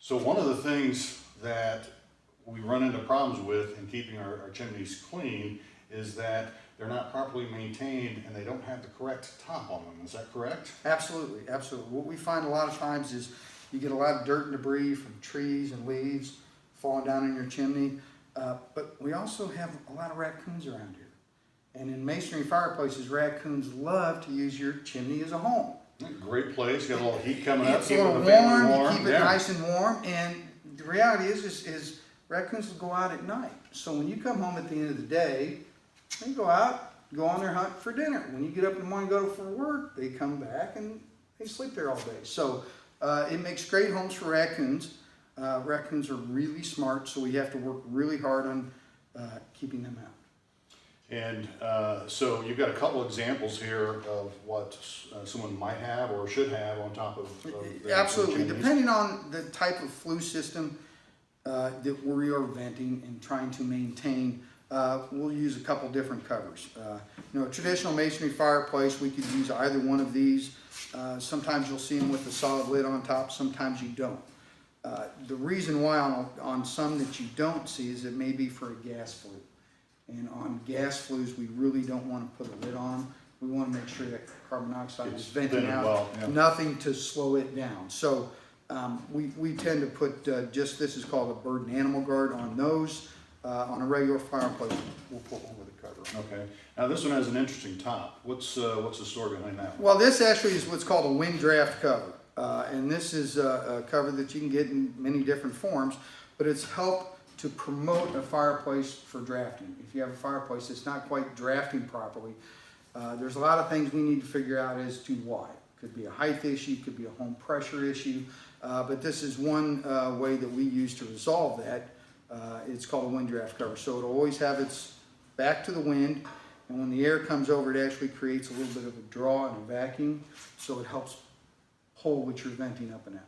So one of the things that we run into problems with in keeping our chimneys clean is that they're not properly maintained and they don't have the correct top on them. Is that correct? Absolutely, absolutely. What we find a lot of times is you get a lot of dirt and debris from trees and leaves falling down in your chimney. But we also have a lot of raccoons around here. And in masonry fireplaces, raccoons love to use your chimney as a home. Great place, got a little heat coming up, It's a keeping little the family warm, warm. you keep it nice and warm, and the reality is raccoons will go out at night. So when you come home at the end of the day, they go out, go on their hunt for dinner. When you get up in the morning, go for work, they come back and they sleep there all day. So it makes great homes for raccoons. Raccoons are really smart, so we have to work really hard on keeping them out. And so you've got a couple examples here of what someone might have or should have on top of their Absolutely, chimneys. depending on the type of flue system that we are venting and trying to maintain, we'll use a couple different covers. A traditional masonry fireplace, we could use either one of these. Sometimes you'll see them with a solid lid on top, sometimes you don't. The reason why on some that you don't see is it may be for a gas flue. And on gas flues, we really don't want to put a lid on them. We want to make sure that carbon dioxide is venting out, well, yeah. Nothing to slow it down. So we tend to put this is called a bird and animal guard on those. On a regular fireplace, we'll put one with a cover. Okay. Now this one has an interesting top. What's the story behind that one? Well, this actually is what's called a wind draft cover. And this is a cover that you can get in many different forms, but it's helped to promote a fireplace for drafting. If you have a fireplace that's not quite drafting properly, there's a lot of things we need to figure out as to why. Could be a height issue, could be a home pressure issue, but this is one way that we use to resolve that. It's called a wind draft cover. So it'll always have its back to the wind, and when the air comes over, it actually creates a little bit of a draw and a vacuum, so it helps pull what you're venting up and out.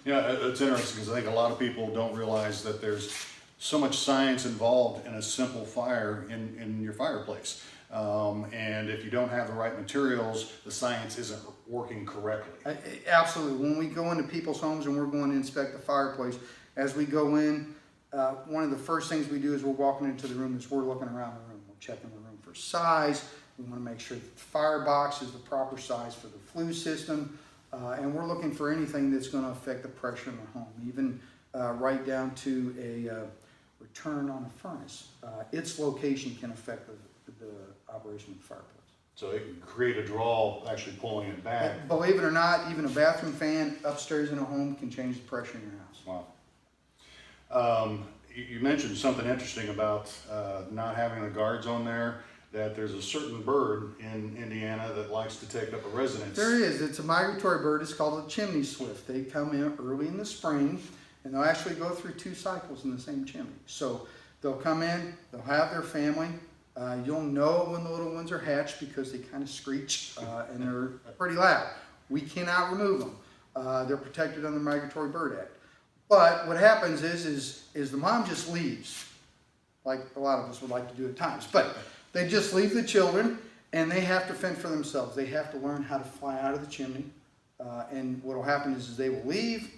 Yeah, it's interesting because I think a lot of people don't realize that there's so much science involved in a simple fire in your fireplace. And if you don't have the right materials, the science isn't working correctly. Absolutely. When we go into people's homes and we're going to inspect the fireplace, as we go in, one of the first things we do is we're walking into the room is we're looking around the room. We're checking the room for size. We want to make sure that the firebox is the proper size for the flue system. And we're looking for anything that's going to affect the pressure in the home, even right down to a return on a furnace. Its location can affect the operation of the fireplace. So it can create a draw actually pulling it back. Believe it or not, even a bathroom fan upstairs in a home can change the pressure in your house. Wow. You mentioned something interesting about not having the guards on there, that there's a certain bird in Indiana that likes to take up a residence. There is. It's a migratory bird. It's called a chimney swift. They come in early in the spring, and they'll actually go through 2 cycles in the same chimney. So they'll come in, they'll have their family. You'll know when the little ones are hatched because they kind of screech and they're pretty loud. We cannot remove them. They're protected under the Migratory Bird Act. But what happens is the mom just leaves, like a lot of us would like to do at times. But they just leave the children, and they have to fend for themselves. They have to learn how to fly out of the chimney. And what will happen is they will leave,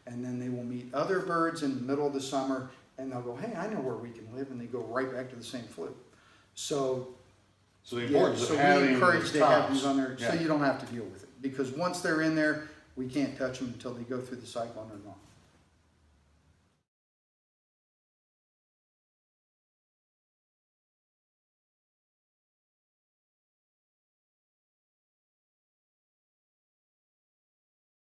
and then they will meet other birds in the middle of the summer, and they'll go, hey, I know where we can live, and they go right back to the same flue. So the importance of we having encourage those to have tops. these on there Yeah. so you don't have to deal with it. Because once they're in there, we can't touch them until they go through the cycle and they're gone.